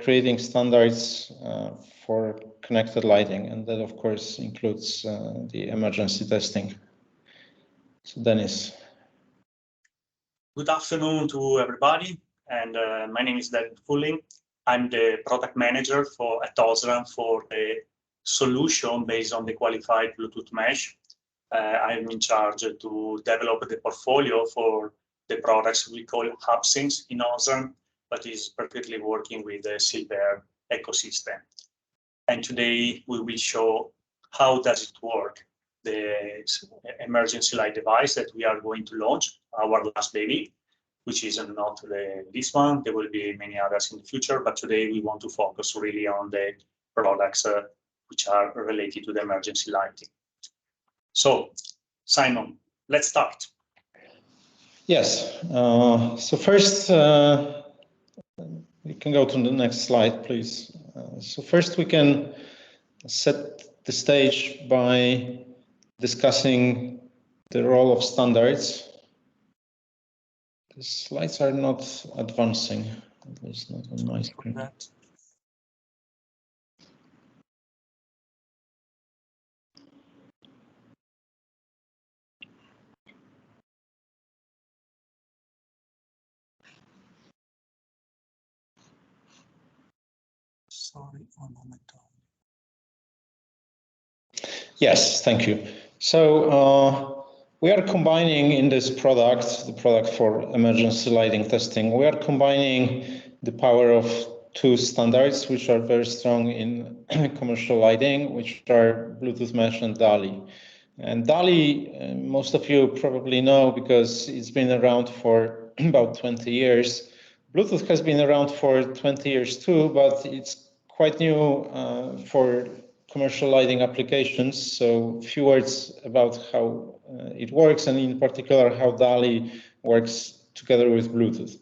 creating standards for connected lighting, and that of course includes the emergency testing. So Dennis. Good afternoon to everybody, and my name is Dennis Fullin. I'm the product manager at Osram for the solution based on the qualified Bluetooth mesh. I'm in charge to develop the portfolio for the products we call HubSyncs in Osram, but is perfectly working with the SILVAIR ecosystem. And today we will show how does it work, the emergency light device that we are going to launch, our last baby, which is not this one. There will be many others in the future, but today we want to focus really on the products which are related to the emergency lighting. So, Simon, let's start. Yes. So first, we can go to the next slide, please. So first, we can set the stage by discussing the role of standards. The slides are not advancing, at least not on my screen. Sorry, one moment. Yes, thank you. So we are combining in this product, the product for emergency lighting testing, we are combining the power of two standards which are very strong in commercial lighting, which are Bluetooth Mesh and DALI. And DALI, most of you probably know because it's been around for about 20 years. Bluetooth has been around for 20 years too, but it's quite new for commercial lighting applications. So a few words about how it works, and in particular how DALI works together with Bluetooth.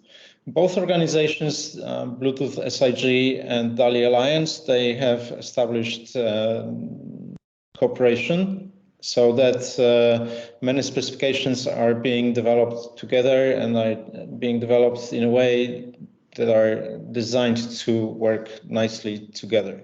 Both organizations, Bluetooth SIG and DALI Alliance, they have established cooperation so that many specifications are being developed together and are being developed in a way that are designed to work nicely together.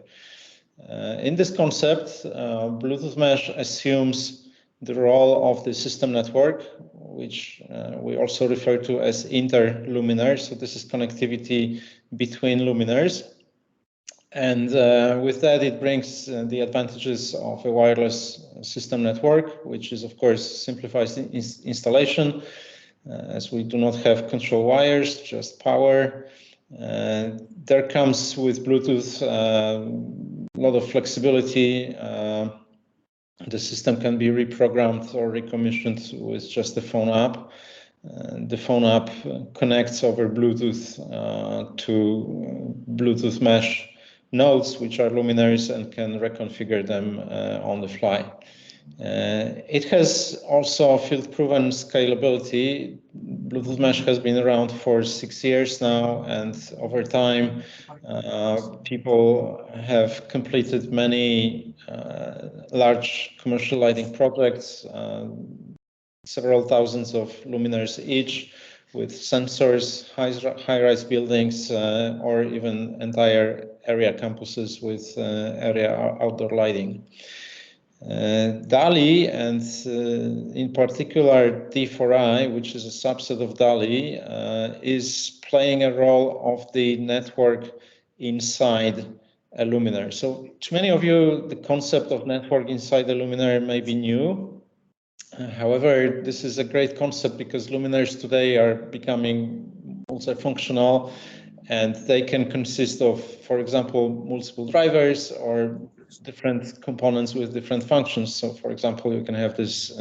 In this concept, Bluetooth Mesh assumes the role of the system network, which we also refer to as inter-luminaires. So this is connectivity between luminaires. And with that, it brings the advantages of a wireless system network, which is, of course, simplifies the installation, as we do not have control wires, just power. There comes with Bluetooth a lot of flexibility. The system can be reprogrammed or recommissioned with just the phone app. The phone app connects over Bluetooth to Bluetooth Mesh nodes, which are luminaires, and can reconfigure them on the fly. It has also field-proven scalability. Bluetooth Mesh has been around for 6 years now, and over time, people have completed many large commercial lighting projects, several thousands of luminaires each, with sensors, high-rise buildings, or even entire area campuses with area outdoor lighting. DALI, and in particular D4i, which is a subset of DALI, is playing a role of the network inside a luminaire. So to many of you, the concept of network inside the luminaire may be new. However, this is a great concept because luminaires today are becoming multifunctional, and they can consist of, for example, multiple drivers or different components with different functions. So, for example, you can have this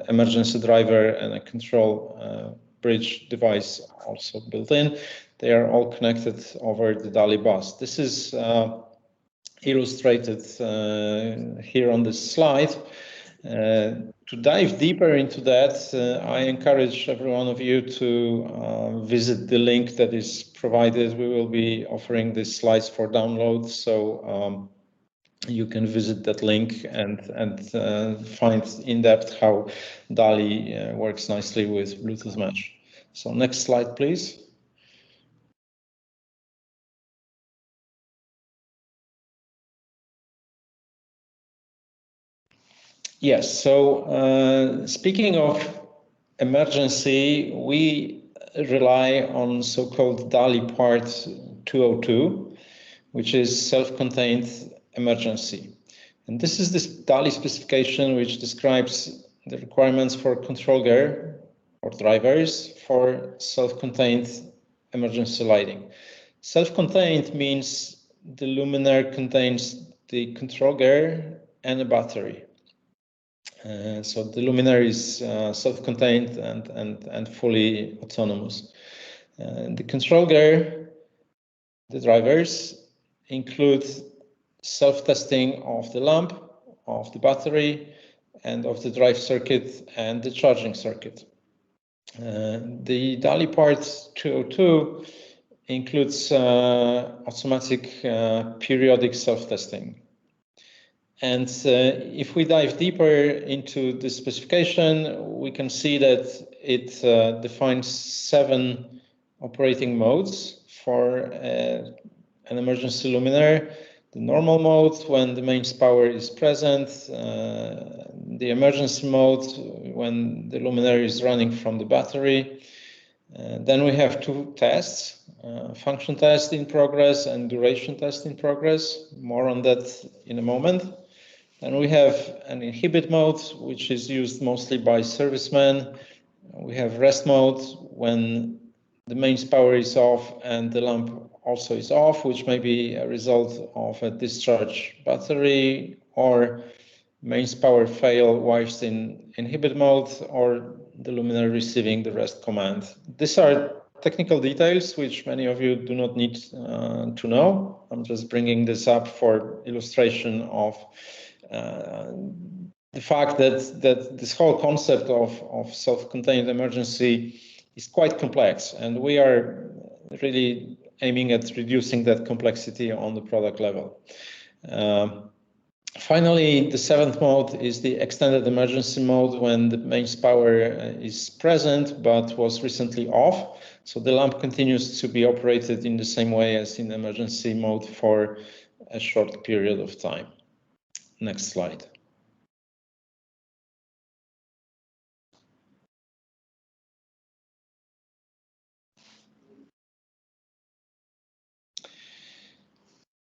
emergency driver and a control bridge device also built in. They are all connected over the DALI bus. This is illustrated here on this slide. To dive deeper into that, I encourage every one of you to visit the link that is provided. We will be offering these slides for download, so you can visit that link and find in depth how DALI works nicely with Bluetooth Mesh. So next slide, please. Yes, so speaking of emergency, we rely on so-called DALI part 202, which is self-contained emergency. And this is this DALI specification which describes the requirements for control gear or drivers for self-contained emergency lighting. Self-contained means the luminaire contains the control gear and a battery. So the luminaire is self-contained and fully autonomous. The control gear, the drivers, include self-testing of the lamp, of the battery, and of the drive circuit and the charging circuit. The DALI part 202 includes automatic periodic self-testing. And if we dive deeper into the specification, we can see that it defines 7 operating modes for an emergency luminaire. The normal mode, when the mains power is present, the emergency mode, when the luminaire is running from the battery. Then we have 2 tests, function test in progress and duration test in progress. More on that in a moment. And we have an inhibit mode, which is used mostly by servicemen. We have rest mode when the mains power is off and the lamp also is off, which may be a result of a discharge battery or mains power fail whilst in inhibit mode or the luminaire receiving the rest command. These are technical details which many of you do not need to know. I'm just bringing this up for illustration of the fact that this whole concept of self-contained emergency is quite complex, and we are really aiming at reducing that complexity on the product level. Finally, the 7th mode is the extended emergency mode when the mains power is present but was recently off. So the lamp continues to be operated in the same way as in emergency mode for a short period of time. Next slide.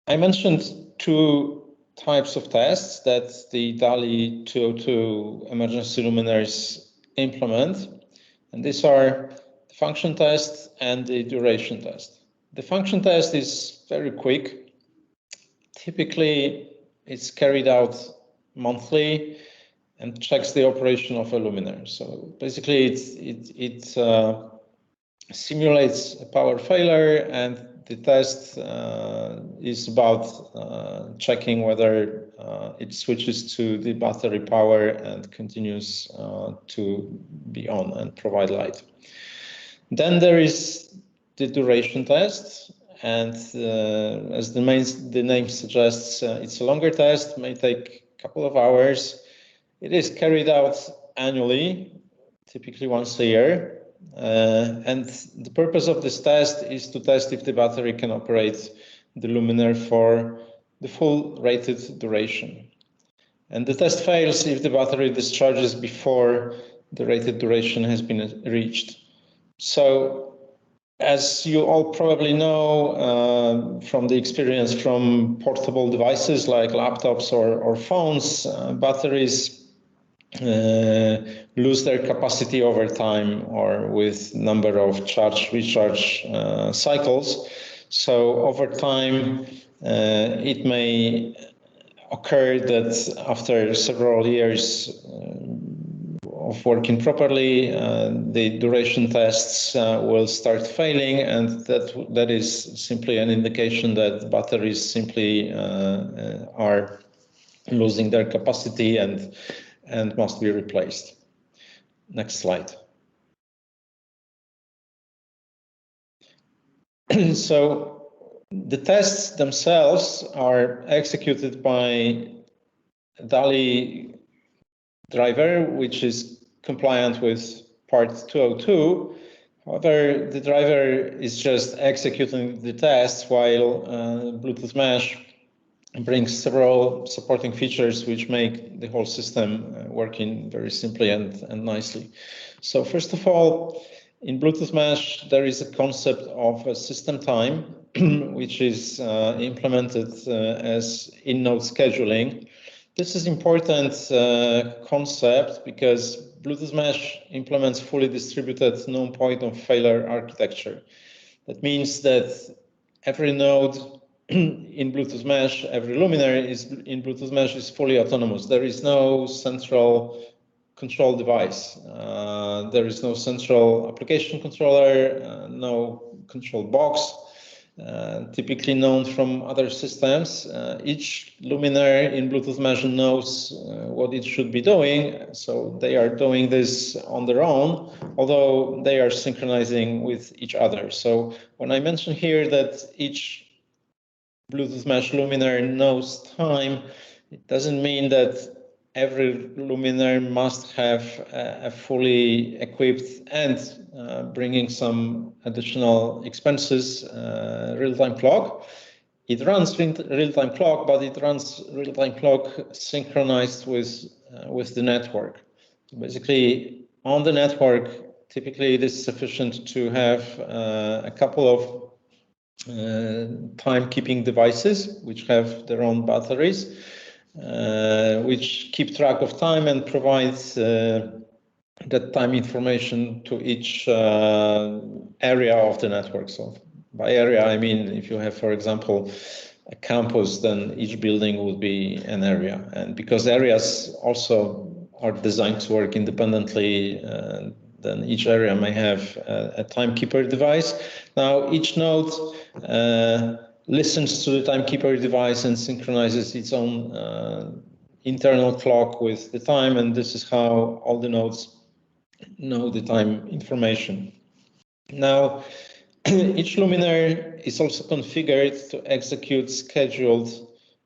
I mentioned 2 types of tests that the DALI 202 emergency luminaires implement, and these are the function test and the duration test. The function test is very quick. Typically, it's carried out monthly and checks the operation of a luminaire. So basically, it simulates a power failure, and the test is about checking whether it switches to the battery power and continues to be on and provide light. Then there is the duration test, and as the name suggests, it's a longer test, may take a couple of hours. It is carried out annually, typically once a year. And the purpose of this test is to test if the battery can operate the luminaire for the full rated duration. And the test fails if the battery discharges before the rated duration has been reached. So, as you all probably know from the experience from portable devices like laptops or phones, batteries lose their capacity over time or with number of charge-recharge cycles. So over time, it may occur that after several years of working properly, the duration tests will start failing, and that is simply an indication that batteries simply are losing their capacity and must be replaced. Next slide. So the tests themselves are executed by a DALI driver, which is compliant with part 202. However, the driver is just executing the tests while Bluetooth mesh brings several supporting features which make the whole system working very simply and nicely. So first of all, in Bluetooth Mesh, there is a concept of a system time, which is implemented as in-node scheduling. This is important concept because Bluetooth Mesh implements fully distributed known point of failure architecture. That means that every node in Bluetooth Mesh, every luminary in Bluetooth Mesh is fully autonomous. There is no central control device. There is no central application controller, no control box, typically known from other systems. Each luminary in Bluetooth Mesh knows what it should be doing, so they are doing this on their own, although they are synchronizing with each other. So when I mention here that each Bluetooth Mesh luminary knows time, it doesn't mean that every luminary must have a fully equipped and bringing some additional expenses real-time clock. It runs real-time clock, but it runs real-time clock synchronized with the network. So basically, on the network, typically it is sufficient to have a couple of timekeeping devices which have their own batteries, which keep track of time and provides that time information to each area of the network. So by area, I mean, if you have, for example, a campus, then each building would be an area. And because areas also are designed to work independently, then each area may have a timekeeper device. Now, each node listens to the timekeeper device and synchronizes its own internal clock with the time, and this is how all the nodes know the time information. Now, each luminary is also configured to execute scheduled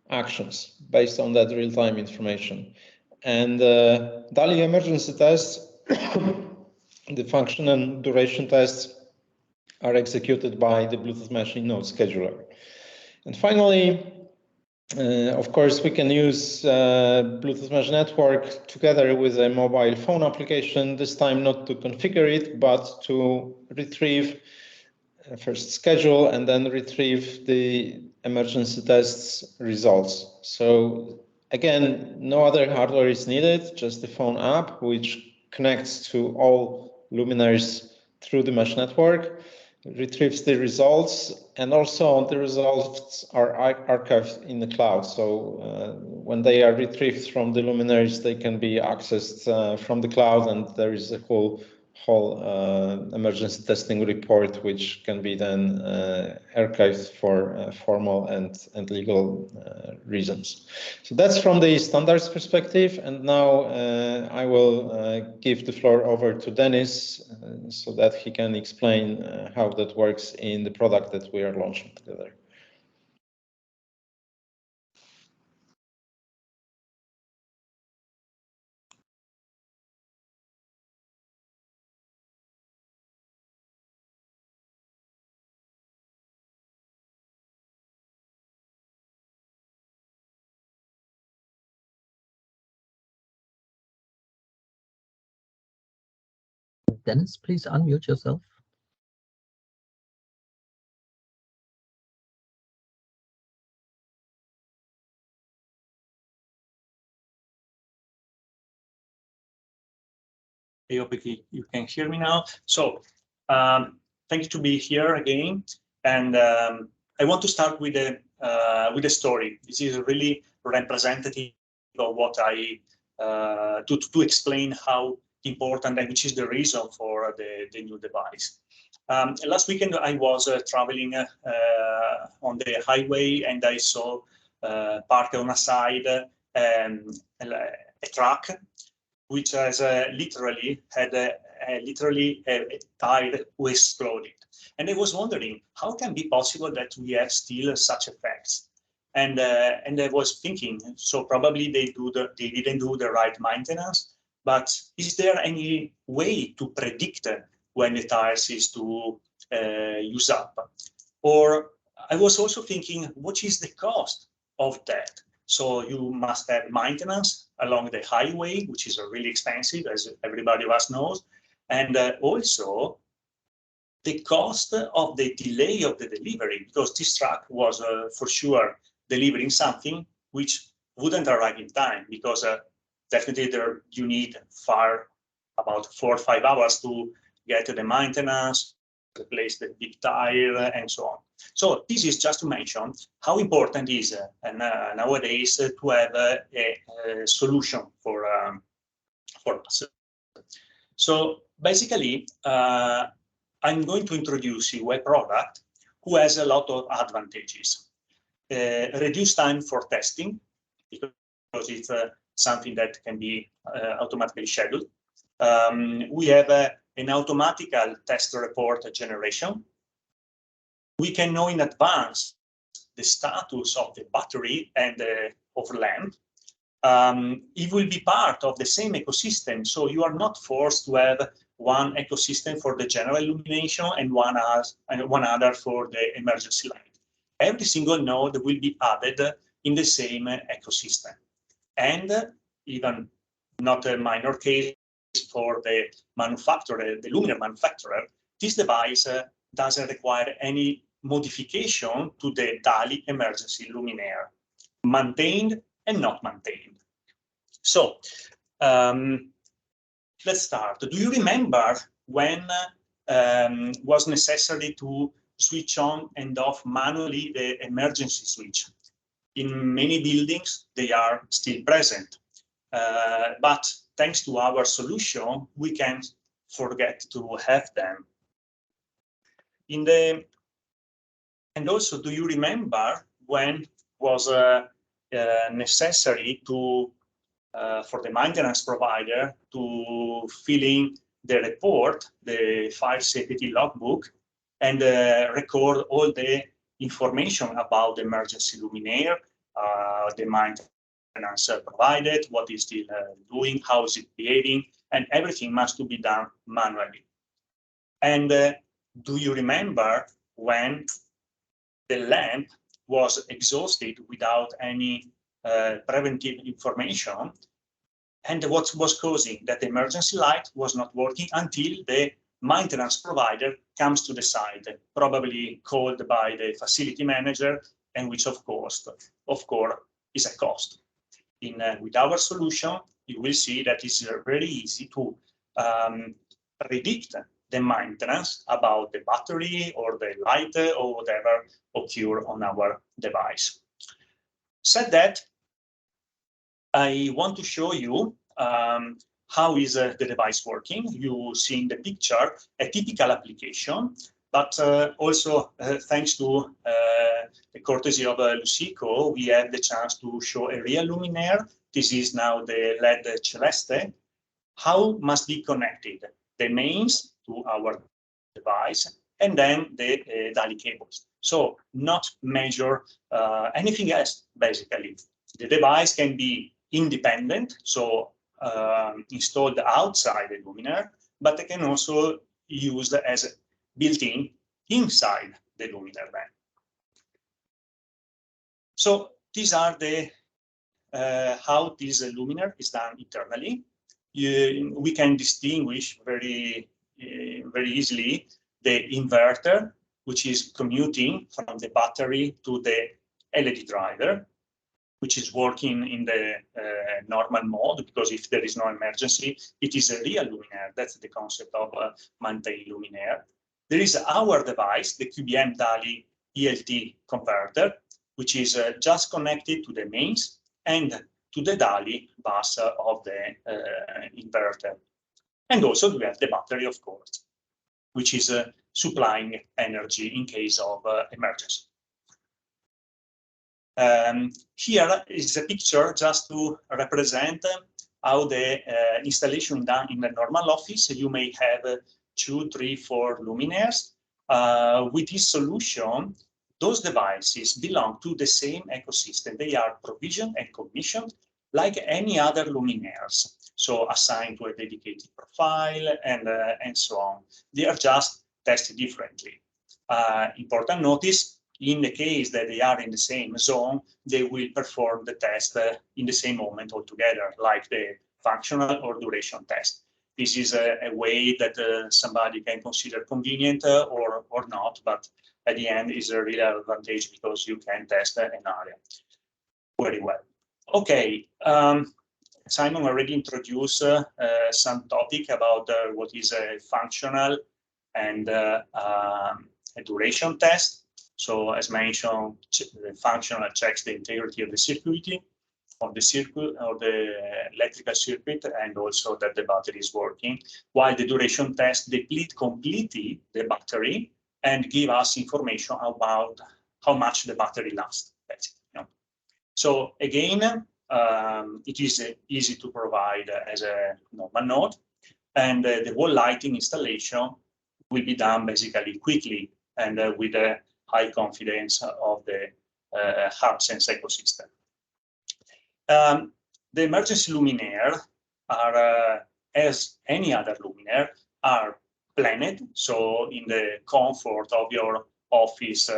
actions based on that real-time information. And daily emergency tests, the function and duration tests are executed by the Bluetooth Mesh node scheduler. And finally, of course, we can use Bluetooth Mesh Network together with a mobile phone application, this time not to configure it, but to retrieve, first schedule, and then retrieve the emergency tests results. So again, no other hardware is needed, just the phone app, which connects to all luminaries through the mesh network, retrieves the results, and also the results are archived in the cloud. So when they are retrieved from the luminaries, they can be accessed from the cloud, and there is a whole emergency testing report, which can be then archived for formal and legal reasons. So that's from the standards perspective. And now I will give the floor over to Dennis so that he can explain how that works in the product that we are launching together. Dennis, please unmute yourself. I hope you can hear me now. So thank you to be here again. And I want to start with a story. This is really representative of what I to explain how important and which is the reason for the new device. Last weekend I was traveling on the highway, and I saw parked on a side a truck which has literally had a tire who exploded. And I was wondering, how can it be possible that we have still such effects? And I was thinking, so probably they didn't do the right maintenance, but is there any way to predict when the tires is to use up? Or I was also thinking, what is the cost of that. So you must have maintenance along the highway, which is really expensive, as everybody of us knows, and also the cost of the delay of the delivery, because this truck was for sure delivering something which wouldn't arrive in time, because definitely there you need about 4 or 5 hours to get the maintenance, replace the big tire, and so on. So this is just to mention how important it is nowadays to have a solution for us. So basically, I'm going to introduce you a product who has a lot of advantages. Reduced time for testing, because it's something that can be automatically scheduled. We have an automatical test report generation. We can know in advance the status of the battery and of lamp. It will be part of the same ecosystem, so you are not forced to have one ecosystem for the general illumination and one other for the emergency light. Every single node will be added in the same ecosystem. And even not a minor case for the manufacturer, the luminaire manufacturer, this device doesn't require any modification to the DALI emergency luminaire, maintained and not maintained. So let's start. Do you remember when was necessary to switch on and off manually the emergency switch? In many buildings, they are still present. But thanks to our solution, we can forget to have them. And also, do you remember when was necessary to for the maintenance provider to fill in the report, the fire safety logbook, and record all the information about the emergency luminaire, the maintenance provided, what is still doing, how is it behaving, and everything must be done manually. And do you remember when the lamp was exhausted without any preventive information, and what was causing that the emergency light was not working until the maintenance provider comes to the site, probably called by the facility manager, and which of course is a cost. With our solution, you will see that it's very easy to predict the maintenance about the battery or the light or whatever occur on our device. Said that, I want to show you how is the device working. You see in the picture a typical application, but also thanks to the courtesy of Lucico, we have the chance to show a real luminaire. This is now the LED Celeste. How must be connected? The mains to our device, and then the DALI cables. So not measure anything else, basically. The device can be independent, so installed outside the luminaire, but it can also used as built-in inside the luminaire then. So these are the how this luminaire is done internally. We can distinguish very easily the inverter, which is commuting from the battery to the LED driver, which is working in the normal mode, because if there is no emergency, it is a real luminaire. That's the concept of maintained luminaire. There is our device, the QBM DALI ELT converter, which is just connected to the mains and to the DALI bus of the inverter. And also we have the battery, of course, which is supplying energy in case of emergency. Here is a picture just to represent how the installation done in a normal office. You may have 2, 3, 4 luminaires. With this solution, those devices belong to the same ecosystem. They are provisioned and commissioned like any other luminaires, so assigned to a dedicated profile and so on. They are just tested differently. Important notice, in the case that they are in the same zone, they will perform the test in the same moment altogether, like the functional or duration test. This is a way that somebody can consider convenient or not, but at the end is a real advantage because you can test an area very well. Okay, Simon already introduced some topic about what is a functional and a duration test. So as mentioned, the functional checks the integrity of the circuit, of the electrical circuit, and also that the battery is working, while the duration test deplete completely the battery and give us information about how much the battery lasts, basically. So again, it is easy to provide as a normal node, and the wall lighting installation will be done basically quickly and with a high confidence of the HubSense ecosystem. The emergency luminaire are, as any other luminaire, are planned, so in the comfort of your office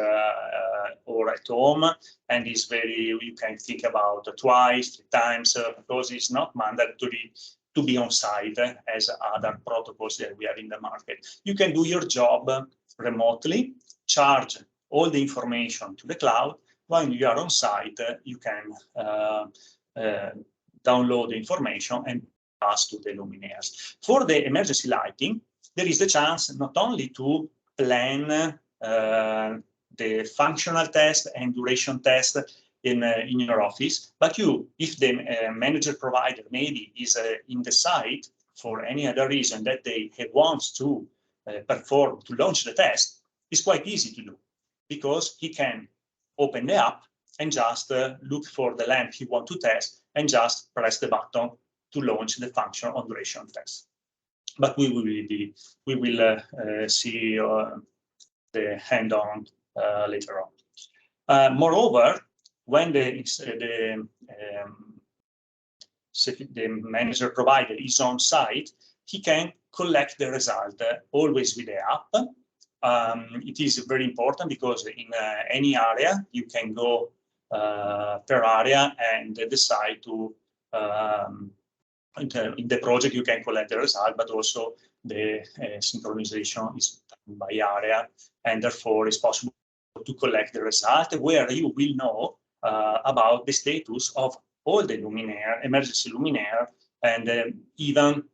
or at home, and is very, you can think about twice, 3 times, because it's not mandatory to be on site as other protocols that we have in the market. You can do your job remotely, charge all the information to the cloud. When you are on site, you can download the information and pass to the luminaires. For the emergency lighting, there is the chance not only to plan the functional test and duration test in your office, but you, if the manager provider maybe is in the site for any other reason that they wants to perform, to launch the test, it's quite easy to do, because he can open the app and just look for the lamp he wants to test and just press the button to launch the function on duration test. But we will see the hand-on later on. Moreover, when the manager provider is on site, he can collect the result always with the app. It is very important because in any area you can go per area and decide to in the project you can collect the result, but also the synchronization is done by area, and therefore it's possible to collect the result where you will know about the status of all the luminaire, emergency luminaire, and even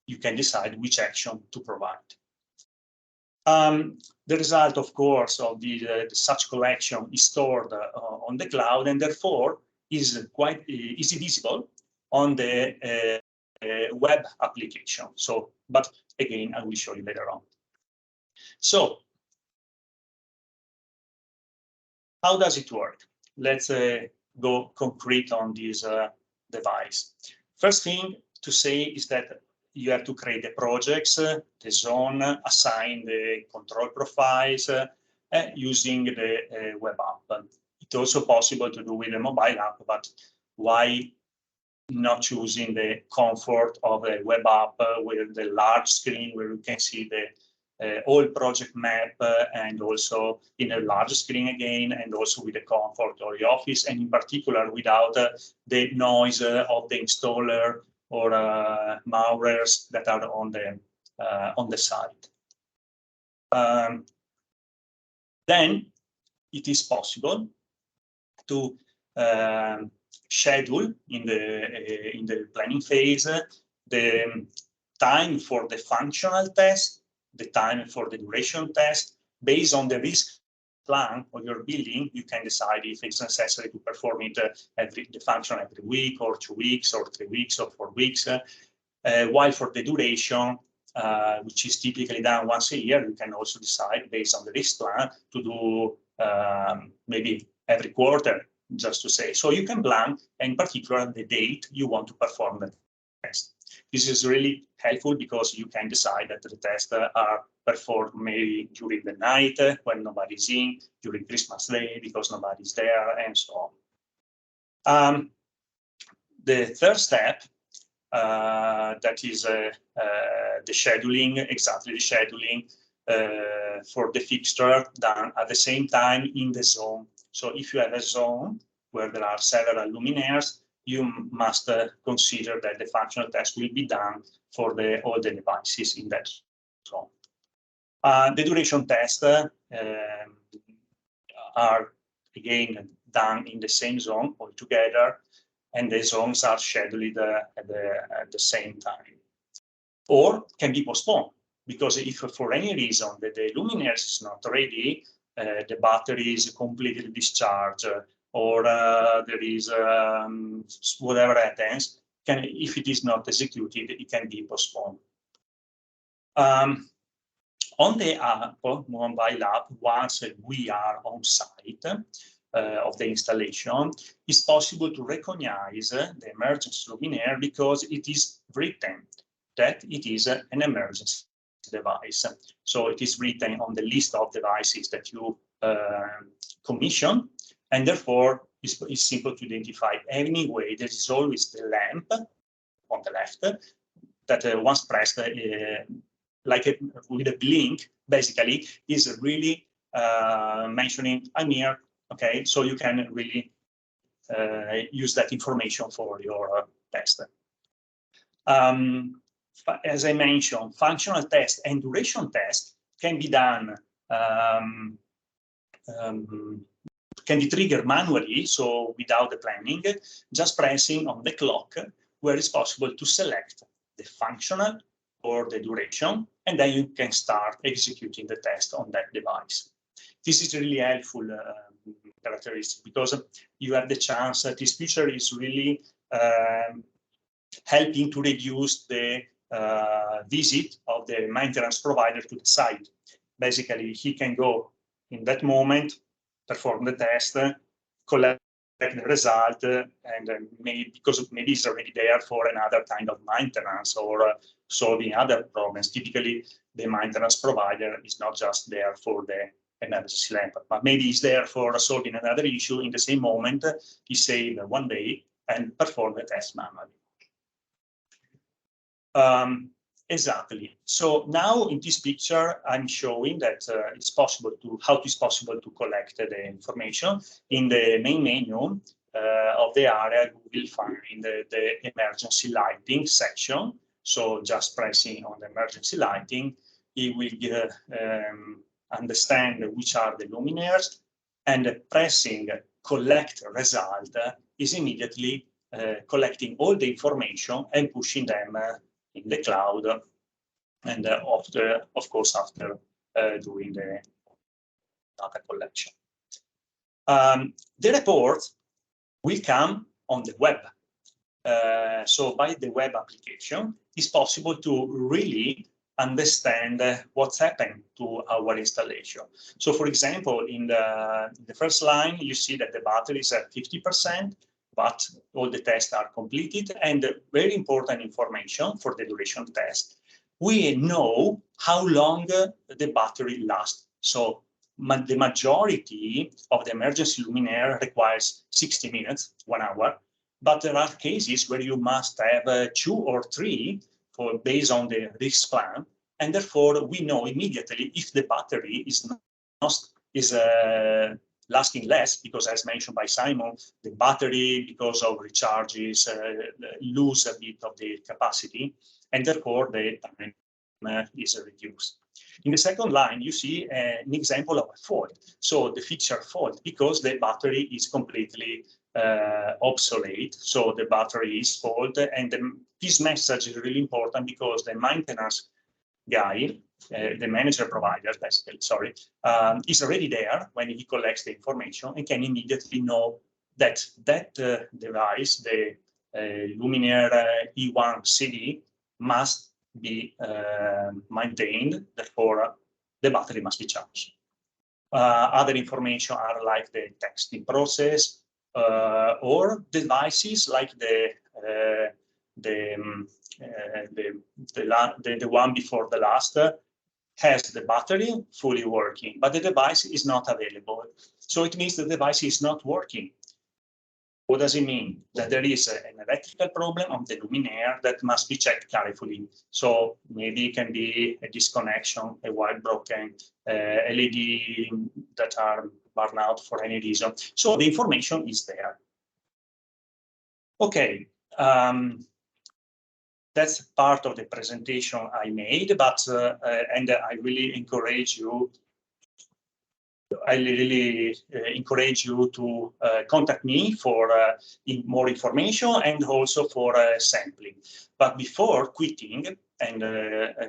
you can decide which action to provide. The result, of course, of the such collection is stored on the cloud, and therefore is quite easy visible on the web application. So, but again, I will show you later on. So, how does it work? Let's go concrete on this device. First thing to say is that you have to create the projects, the zone, assign the control profiles using the web app. It's also possible to do with a mobile app, but why not choosing the comfort of a web app with the large screen where you can see the whole project map and also in a large screen again, and also with the comfort of the office, and in particular without the noise of the installer or malwares that are on the site. Then it is possible to schedule in the planning phase the time for the functional test, the time for the duration test. Based on the risk plan of your building, you can decide if it's necessary to perform it the function every week or 2 weeks or 3 weeks or 4 weeks. While for the duration, which is typically done once a year, you can also decide based on the risk plan to do maybe every quarter, just to say. So you can plan, in particular, the date you want to perform the test. This is really helpful because you can decide that the tests are performed maybe during the night when nobody's in, during Christmas Day because nobody's there, and so on. The third step, that is the scheduling, exactly the scheduling. for the fixture done at the same time in the zone. So if you have a zone where there are several luminaires, you must consider that the functional test will be done for all the devices in that zone. The duration tests are again done in the same zone altogether, and the zones are scheduled at the same time, or can be postponed, because if for any reason the luminaires is not ready, the battery is completely discharged, or there is whatever happens, if it is not executed, it can be postponed. On the app, mobile app, once we are on site of the installation, it's possible to recognize the emergency luminaire because it is written that it is an emergency device. So it is written on the list of devices that you commission, and therefore it's simple to identify. Anyway, there is always the lamp on the left that once pressed, like with a blink, basically, is really mentioning, I'm here, okay? So you can really use that information for your test. As I mentioned, functional test and duration test can be done, can be triggered manually, so without the planning, just pressing on the clock, where it's possible to select the functional or the duration, and then you can start executing the test on that device. This is really helpful characteristic, because you have the chance that this feature is really helping to reduce the visit of the maintenance provider to the site. Basically, he can go in that moment, perform the test, collect the result, and because maybe it's already there for another kind of maintenance or solving other problems. Typically, the maintenance provider is not just there for the emergency lamp, but maybe he's there for solving another issue in the same moment. He saved one day and perform the test manually. Exactly. So now in this picture, I'm showing that it's possible to, how it is possible to collect the information. In the main menu of the area, you will find the emergency lighting section. So just pressing on the emergency lighting, it will understand which are the luminaires, and pressing collect result is immediately collecting all the information and pushing them in the cloud, and of course after doing the data collection. The report will come on the web. So by the web application, it's possible to really understand what's happened to our installation. So for example, in the first line, you see that the battery is at 50%, but all the tests are completed. And very important information for the duration test, we know how long the battery lasts. So the majority of the emergency luminaire requires 60 minutes, 1 hour, but there are cases where you must have 2 or 3 based on the risk plan, and therefore we know immediately if the battery is lasting less, because as mentioned by Simon, the battery, because of recharges, lose a bit of the capacity, and therefore the time is reduced. In the second line, you see an example of a fault. So the feature fault, because the battery is completely obsolete, so the battery is fault, and this message is really important because the maintenance guy, the manager provider, basically, sorry, is already there when he collects the information and can immediately know that that device, the luminaire E1 CD, must be maintained, therefore the battery must be charged. Other information are like the texting process, or devices like the one before the last has the battery fully working, but the device is not available. So it means the device is not working. What does it mean? That there is an electrical problem on the luminaire that must be checked carefully. So maybe it can be a disconnection, a wire broken, LED that are burned out for any reason. So the information is there. Okay, that's part of the presentation I made, but and I really encourage you. I really encourage you to contact me for more information and also for sampling. But before quitting and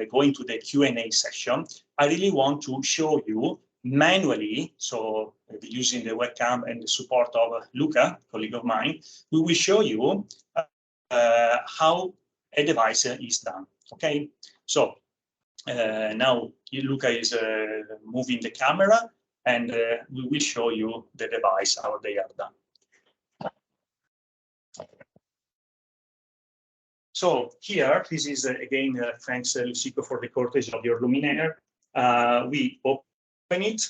going to the Q&A session, I really want to show you manually, so using the webcam and the support of Luca, colleague of mine, we will show you how a device is done. Okay, so now Luca is moving the camera, and we will show you the device, how they are done. So here, this is again, thanks Lucico for the courtesy of your luminaire. We open it.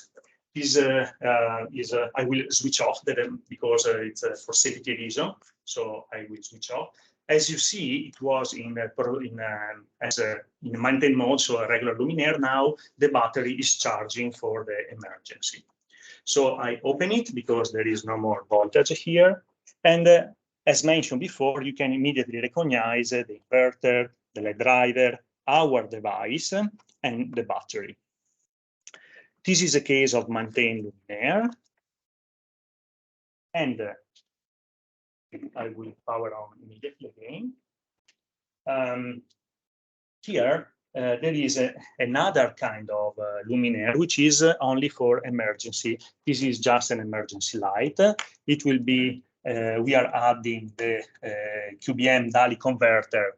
This I will switch off because it's for safety reason. So I will switch off. As you see, it was in maintain mode, so a regular luminaire. Now the battery is charging for the emergency. So I open it because there is no more voltage here. And as mentioned before, you can immediately recognize the inverter, the LED driver, our device, and the battery. This is a case of maintain luminaire. And I will power on immediately again. Here, there is another kind of luminaire, which is only for emergency. This is just an emergency light. It will be, we are adding the QBM DALI converter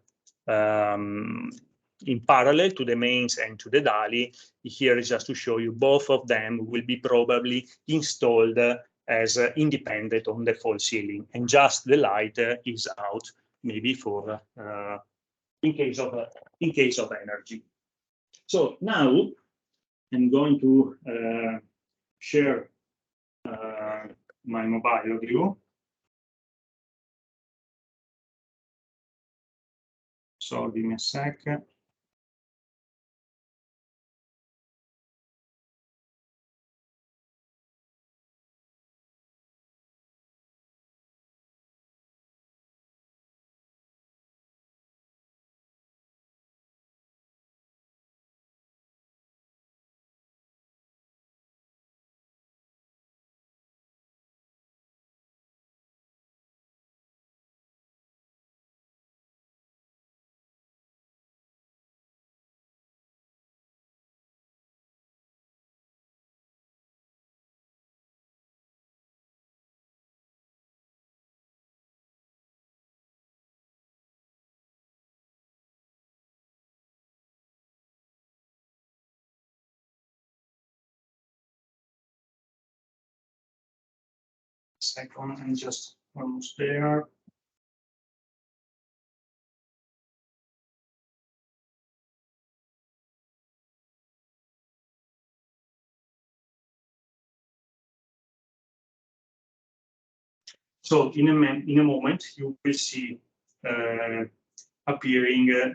in parallel to the mains and to the DALI. Here is just to show you both of them will be probably installed as independent on the false ceiling, and just the light is out, maybe for in case of energy. So now I'm going to share my mobile with you. So give me a sec. Second, I'm just almost there. So in a moment, you will see appearing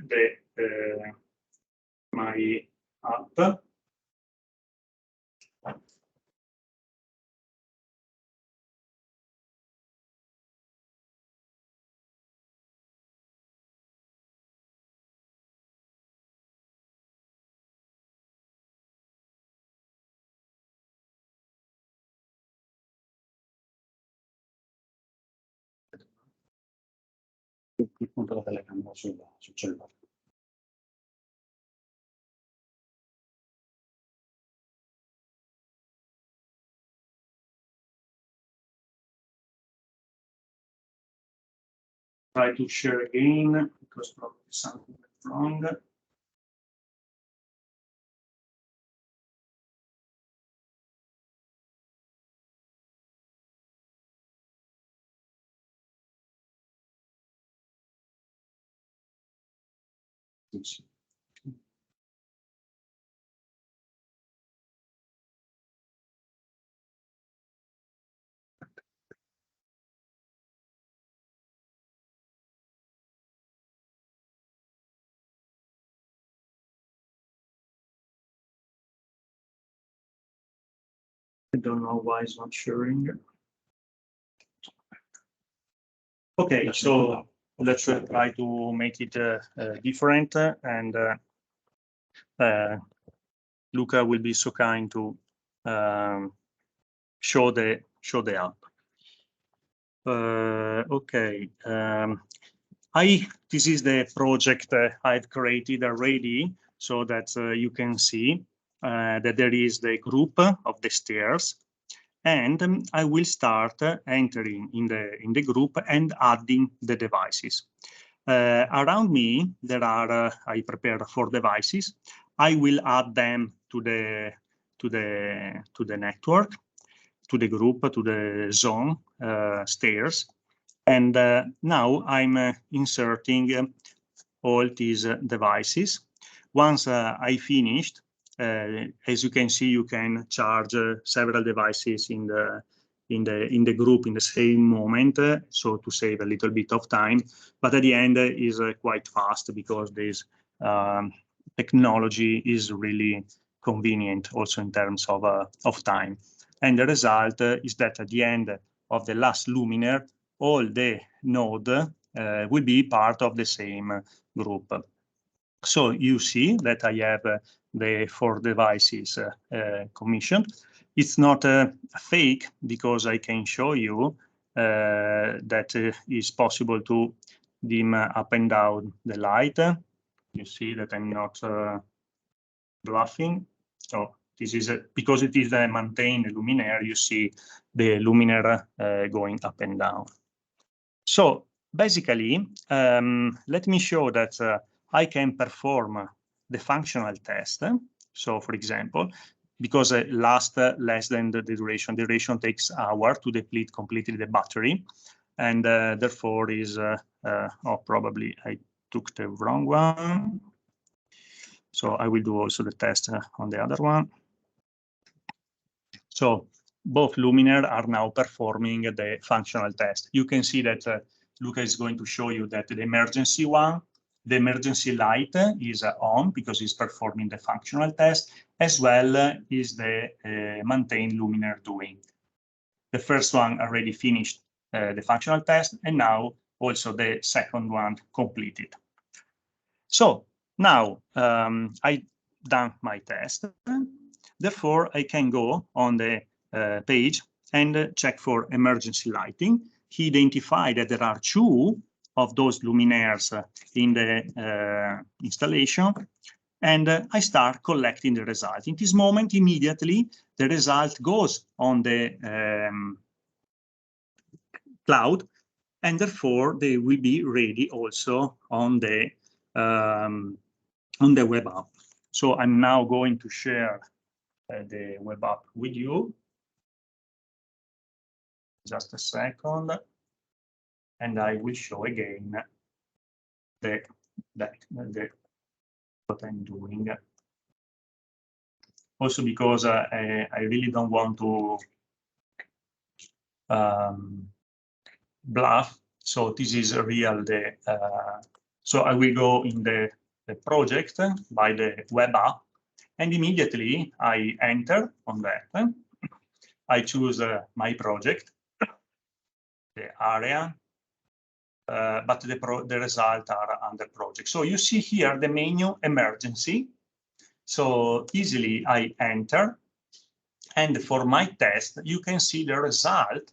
my app. Il punto della telecamera sul cellulare. Try to share again because probably something went wrong. I don't know why it's not sharing. Okay, so let's try to make it different, and Luca will be so kind to show the app. Okay, this is the project I've created already, so that you can see that there is the group of the stairs, and I will start entering in the group and adding the devices. Around me, there are I prepared 4 devices. I will add them to the network, to the group, to the zone stairs, and now I'm inserting all these devices. Once I finished, as you can see, you can charge several devices in the group in the same moment, so to save a little bit of time. But at the end is quite fast, because this technology is really convenient also in terms of time. And the result is that at the end of the last luminaire, all the node will be part of the same group. So you see that I have the 4 devices commissioned. It's not fake, because I can show you that it's possible to dim up and down the light. You see that I'm not bluffing. So this is because it is a maintained luminaire. You see the luminaire going up and down. So basically, let me show that I can perform the functional test. So for example, because it lasts less than the duration. The duration takes hours to deplete completely the battery, and therefore is, oh, probably I took the wrong one. So I will do also the test on the other one. So both luminaires are now performing the functional test. You can see that Luca is going to show you that the emergency one, the emergency light is on, because it's performing the functional test, as well is the maintained luminaire doing. The first one already finished the functional test, and now also the second one completed. So now I've done my test. Therefore, I can go on the page and check for emergency lighting. He identified that there are 2 of those luminaires in the installation, and I start collecting the result. In this moment, immediately, the result goes on the cloud, and therefore they will be ready also on the web app. So I'm now going to share the web app with you. Just a second, and I will show again what I'm doing. Also because I really don't want to bluff. So this is real. So I will go in the project by the web app, and immediately I enter on that. I choose my project, the area, but the results are under project. So you see here the menu emergency. So easily I enter, and for my test, you can see the result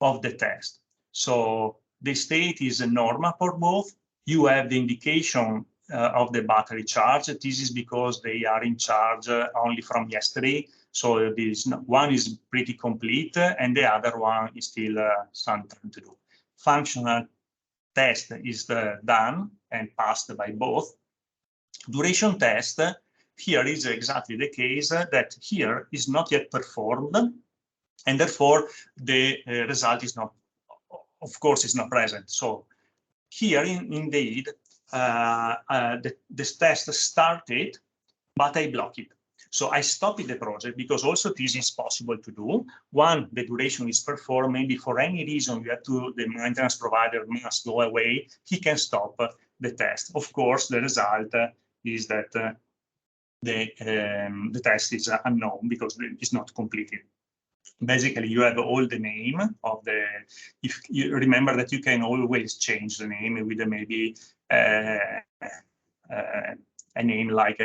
of the test. So the state is normal for both. You have the indication of the battery charge. This is because they are in charge only from yesterday. So this one is pretty complete, and the other one is still something to do. Functional test is done and passed by both. Duration test, here is exactly the case that here is not yet performed, and therefore the result is not, of course, is not present. So here, indeed, this test started, but I block it. So I stopped the project, because also this is possible to do. One, the duration is performed. Maybe for any reason you have to, the maintenance provider must go away. He can stop the test. Of course, the result is that the test is unknown, because it's not completed. basically you have all the name of the, if you remember that you can always change the name with maybe a name like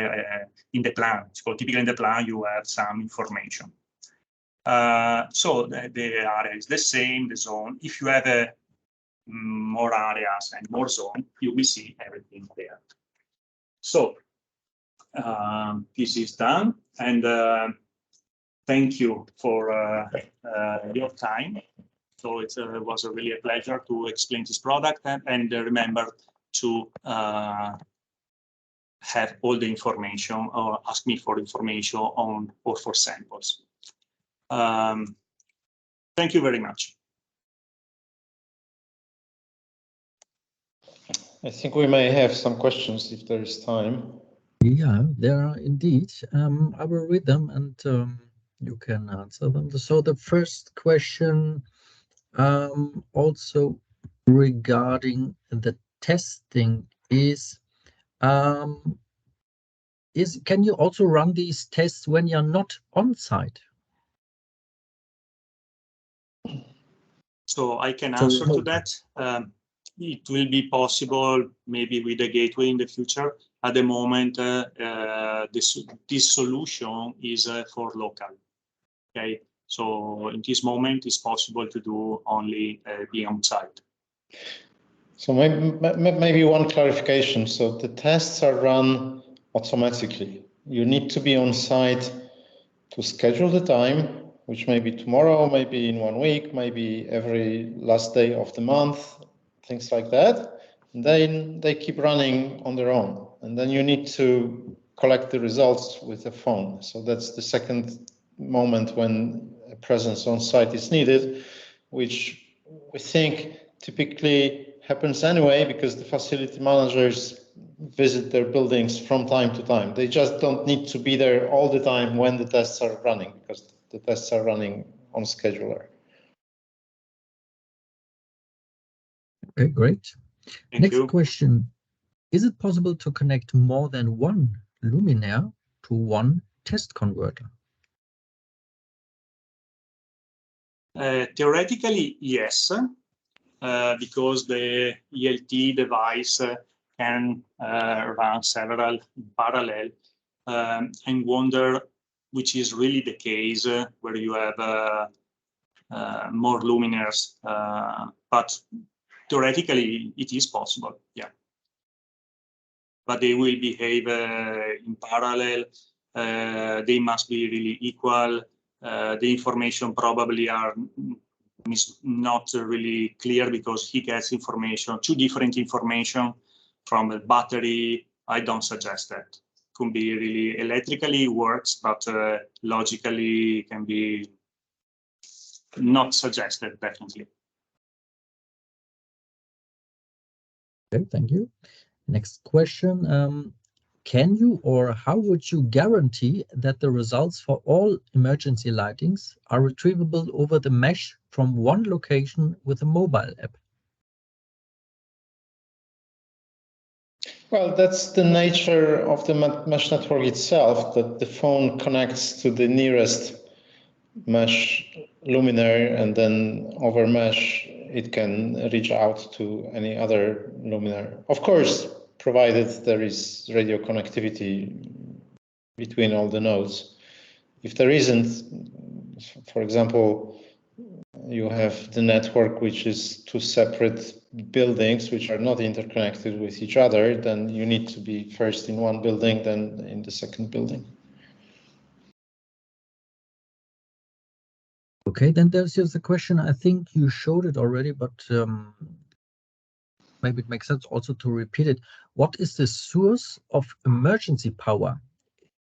in the plan. So typically in the plan you have some information. So the area is the same, the zone. If you have more areas and more zone, you will see everything there. So this is done, and thank you for your time. So it was really a pleasure to explain this product, and remember to have all the information or ask me for information on or for samples. Thank you very much. I think we may have some questions if there is time. Yeah, there are indeed. I will read them and you can answer them. So the first question also regarding the testing is can you also run these tests when you're not on site? So I can answer to that. It will be possible maybe with a gateway in the future. At the moment, this solution is for local. Okay, so in this moment, it's possible to do only be on site. So maybe one clarification. So the tests are run automatically. You need to be on site to schedule the time, which may be tomorrow, maybe in 1 week, maybe every last day of the month, things like that. And then they keep running on their own. And then you need to collect the results with a phone. So that's the second moment when a presence on site is needed, which we think typically happens anyway because the facility managers visit their buildings from time to time. They just don't need to be there all the time when the tests are running, because the tests are running on scheduler. Okay, great. Thank you. Next question. Is it possible to connect more than one luminaire to one test converter? Theoretically, yes, because the ELT device can run several in parallel, and wonder which is really the case where you have more luminaires, but theoretically it is possible, yeah. But they will behave in parallel. They must be really equal. The information probably are not really clear because he gets information, two different information from the battery. I don't suggest that. Can be really electrically works, but logically can be not suggested, definitely. Okay, thank you. Next question. Can you or how would you guarantee that the results for all emergency lightings are retrievable over the mesh from one location with a mobile app? Well, that's the nature of the mesh network itself, that the phone connects to the nearest mesh luminaire, and then over mesh it can reach out to any other luminaire. Of course, provided there is radio connectivity between all the nodes. If there isn't, for example, you have the network which is two separate buildings which are not interconnected with each other, then you need to be first in one building, then in the second building. Okay, then there's just a question. I think you showed it already, but maybe it makes sense also to repeat it. What is the source of emergency power?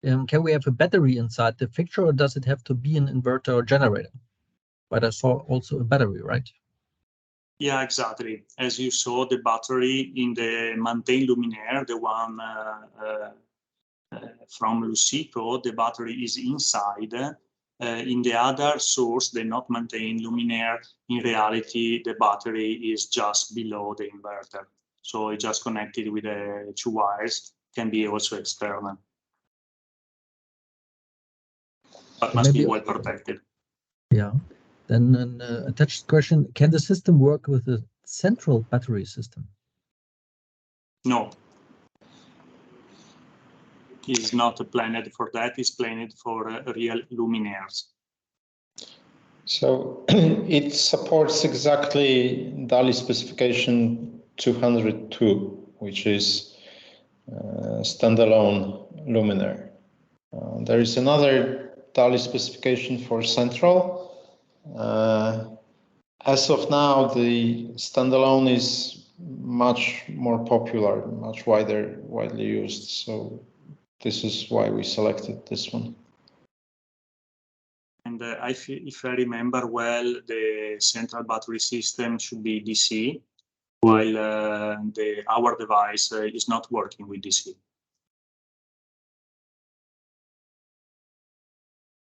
Can we have a battery inside the fixture, or does it have to be an inverter or generator? But I saw also a battery, right? Yeah, exactly. As you saw, the battery in the maintain luminaire, the one from Lucico, the battery is inside. In the other source, the not maintained luminaire, in reality, the battery is just below the inverter. So it's just connected with the two wires, can be also external. But must be well protected. Yeah. Then an attached question, can the system work with a central battery system? No. Is not planned for that, is planned for real luminaires. So it supports exactly DALI specification 202, which is standalone luminaire. There is another DALI specification for central. As of now, the standalone is much more popular, much widely used. So this is why we selected this one. And if I remember well, the central battery system should be DC, while our device is not working with DC.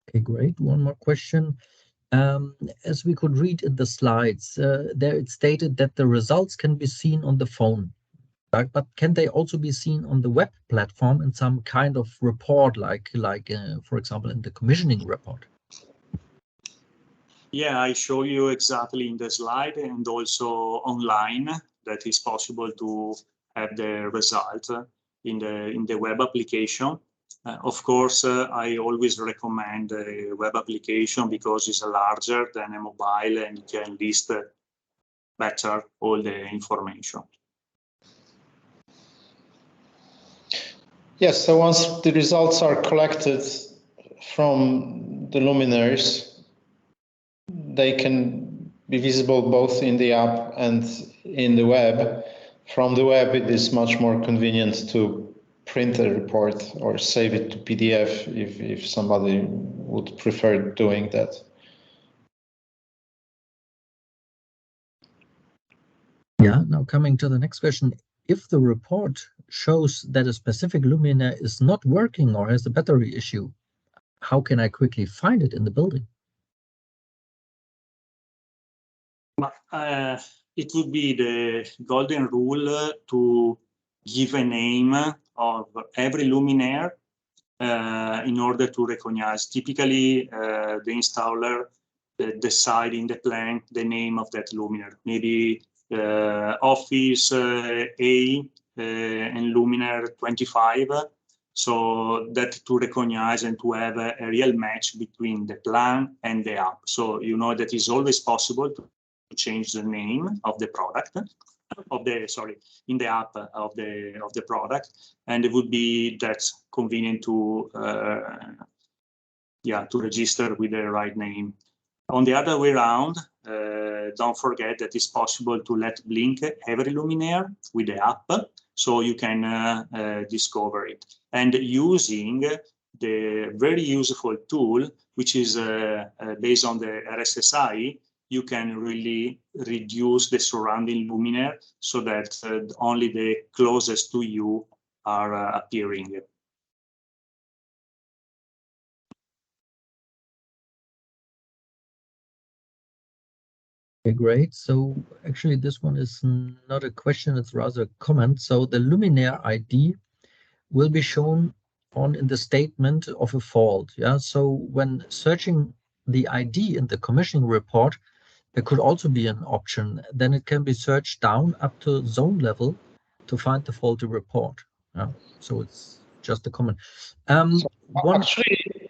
Okay, great. One more question. As we could read in the slides, there it stated that the results can be seen on the phone, right? But can they also be seen on the web platform in some kind of report, like for example, in the commissioning report? Yeah, I show you exactly in the slide, and also online that is possible to have the result in the web application. Of course, I always recommend a web application because it's larger than a mobile and you can list better all the information. Yes, so once the results are collected from the luminaires, they can be visible both in the app and in the web. From the web, it is much more convenient to print a report or save it to PDF if somebody would prefer doing that. Yeah, now coming to the next question. If the report shows that a specific luminaire is not working or has a battery issue, how can I quickly find it in the building? It would be the golden rule to give a name of every luminaire in order to recognize. Typically, the installer decide in the plan the name of that luminaire. Maybe office A and luminaire 25. So that to recognize and to have a real match between the plan and the app. So you know that is always possible to change the name of the product in the app of the product, and it would be that's convenient to to register with the right name. On the other way around, don't forget that it's possible to let blink every luminaire with the app, so you can discover it. And using the very useful tool, which is based on the RSSI, you can really reduce the surrounding luminaire so that only the closest to you are appearing. Okay, great. So actually this one is not a question, it's rather a comment. So the luminaire ID will be shown in the statement of a fault. Yeah. So when searching the ID in the commissioning report, there could also be an option. Then it can be searched down up to zone level to find the faulty report. Yeah. So it's just a comment.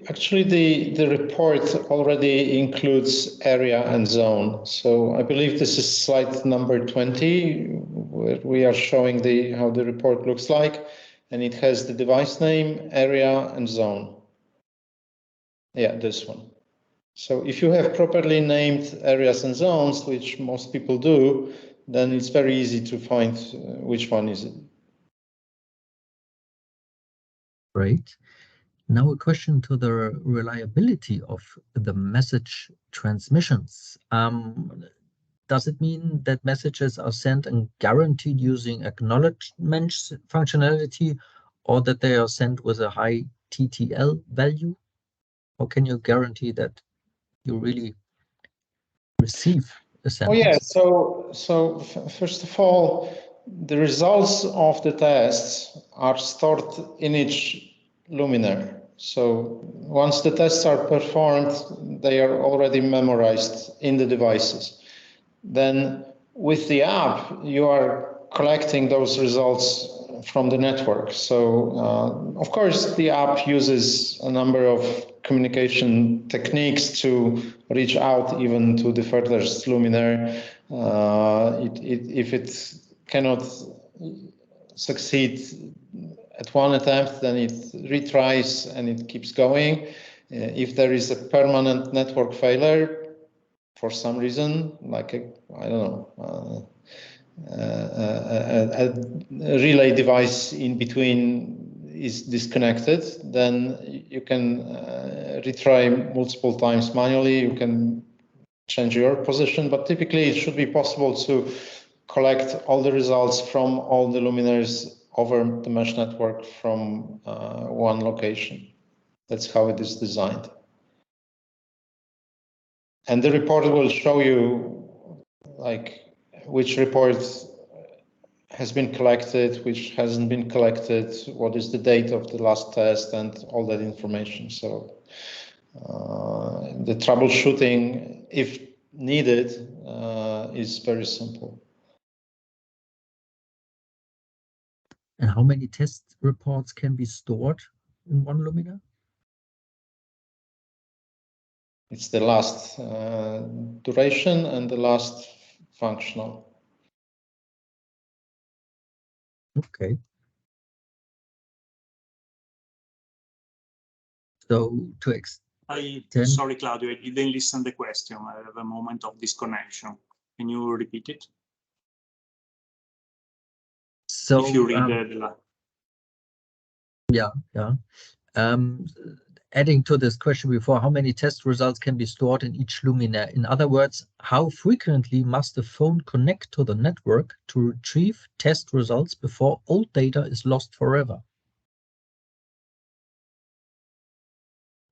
Actually, the report already includes area and zone. So I believe this is slide number 20, where we are showing how the report looks like, and it has the device name, area, and zone. Yeah, this one. So if you have properly named areas and zones, which most people do, then it's very easy to find which one is it. Great. Now a question to the reliability of the message transmissions. Does it mean that messages are sent and guaranteed using acknowledgement functionality, or that they are sent with a high TTL value? Or can you guarantee that you really receive a sentence? Oh yeah, so first of all, the results of the tests are stored in each luminaire. So once the tests are performed, they are already memorized in the devices. Then with the app, you are collecting those results from the network. So of course, the app uses a number of communication techniques to reach out even to the furthest luminaire. If it cannot succeed at one attempt, then it retries and it keeps going. If there is a permanent network failure for some reason, like I don't know, a relay device in between is disconnected, then you can retry multiple times manually. You can change your position, but typically it should be possible to collect all the results from all the luminaires over the mesh network from one location. That's how it is designed. And the report will show you like which report has been collected, which hasn't been collected, what is the date of the last test, and all that information. So the troubleshooting, if needed, is very simple. And how many test reports can be stored in one luminaire? It's the last duration and the last functional. Okay. So to extend... Sorry, Claudio, I didn't listen to the question. I have a moment of disconnection. Can you repeat it? So if you read the yeah. Adding to this question before, how many test results can be stored in each luminaire? In other words, how frequently must the phone connect to the network to retrieve test results before old data is lost forever?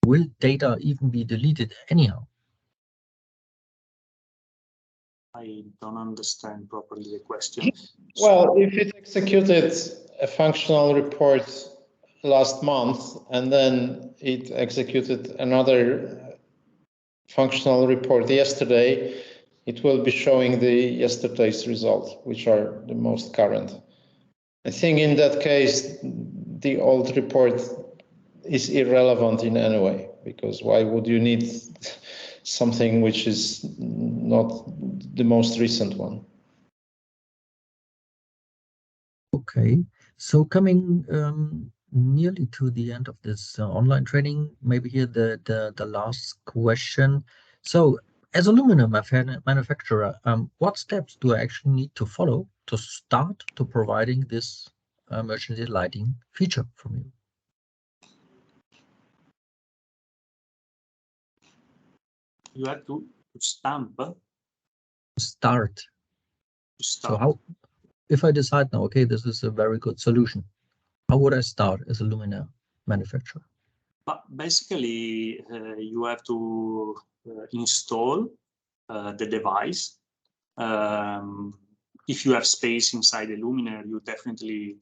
Will data even be deleted anyhow? I don't understand properly the question. Well, if it executed a functional report last month and then it executed another functional report yesterday, it will be showing the yesterday's result, which are the most current. I think in that case, the old report is irrelevant in any way, because why would you need something which is not the most recent one? Okay, so coming nearly to the end of this online training, maybe here the last question. So as a luminaire manufacturer, what steps do I actually need to follow to start to providing this emergency lighting feature from you? You have to stamp. Start. So how, if I decide now, okay, this is a very good solution, how would I start as a luminaire manufacturer? But basically, you have to install the device. If you have space inside the luminaire, you definitely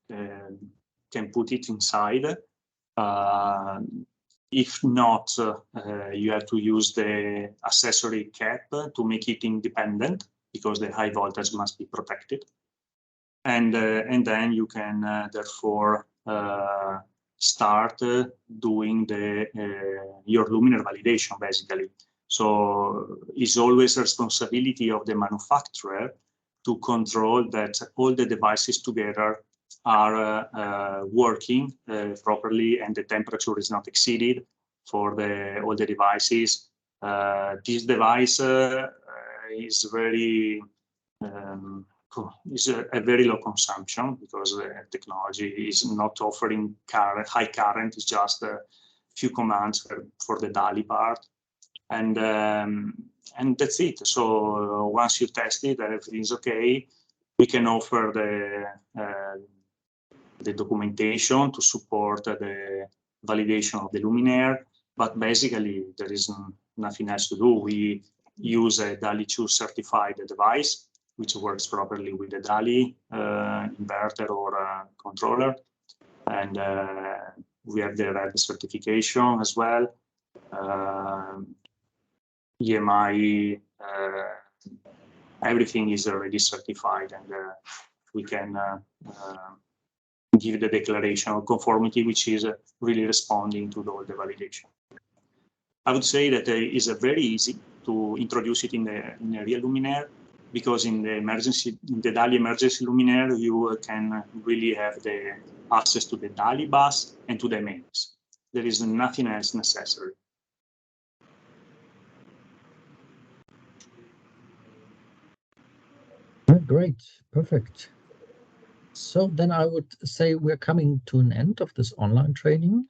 can put it inside. If not, you have to use the accessory cap to make it independent, because the high voltage must be protected. And then you can therefore start doing your luminaire validation, basically. So it's always a responsibility of the manufacturer to control that all the devices together are working properly and the temperature is not exceeded for all the devices. This device is very is a very low consumption, because the technology is not offering high current. It's just a few commands for the DALI part, and that's it. So once you test it, everything is okay. We can offer the documentation to support the validation of the luminaire, but basically there is nothing else to do. We use a DALI 2 certified device, which works properly with the DALI inverter or controller. And we have the red certification as well. EMI, everything is already certified, and we can give the declaration of conformity, which is really responding to all the validation. I would say that it is very easy to introduce it in a real luminaire, because in the DALI emergency luminaire, you can really have the access to the DALI bus and to the mains. There is nothing else necessary. Great, perfect. So then I would say we're coming to an end of this online training.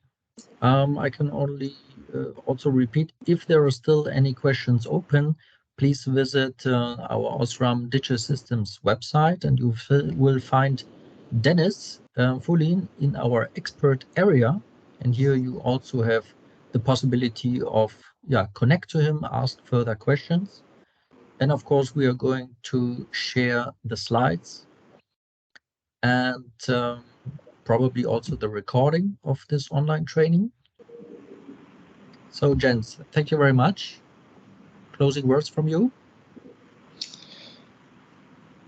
I can only also repeat, if there are still any questions open, please visit our Osram Digital Systems website, and you will find Dennis Fullin in our expert area. And here you also have the possibility of connect to him, ask further questions. And of course, we are going to share the slides and probably also the recording of this online training. So, Jens, thank you very much. Closing words from you.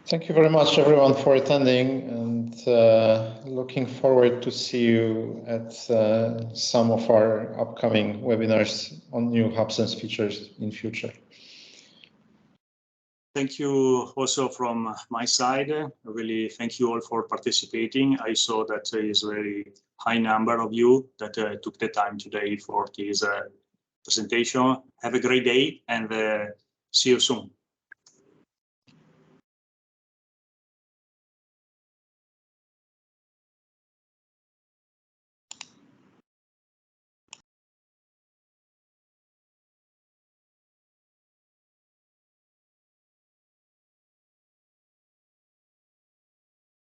Thank you very much, everyone, for attending, and looking forward to see you at some of our upcoming webinars on new hubs and features in future. Thank you also from my side. Really thank you all for participating. I saw that there is a very high number of you that took the time today for this presentation. Have a great day, and see you soon.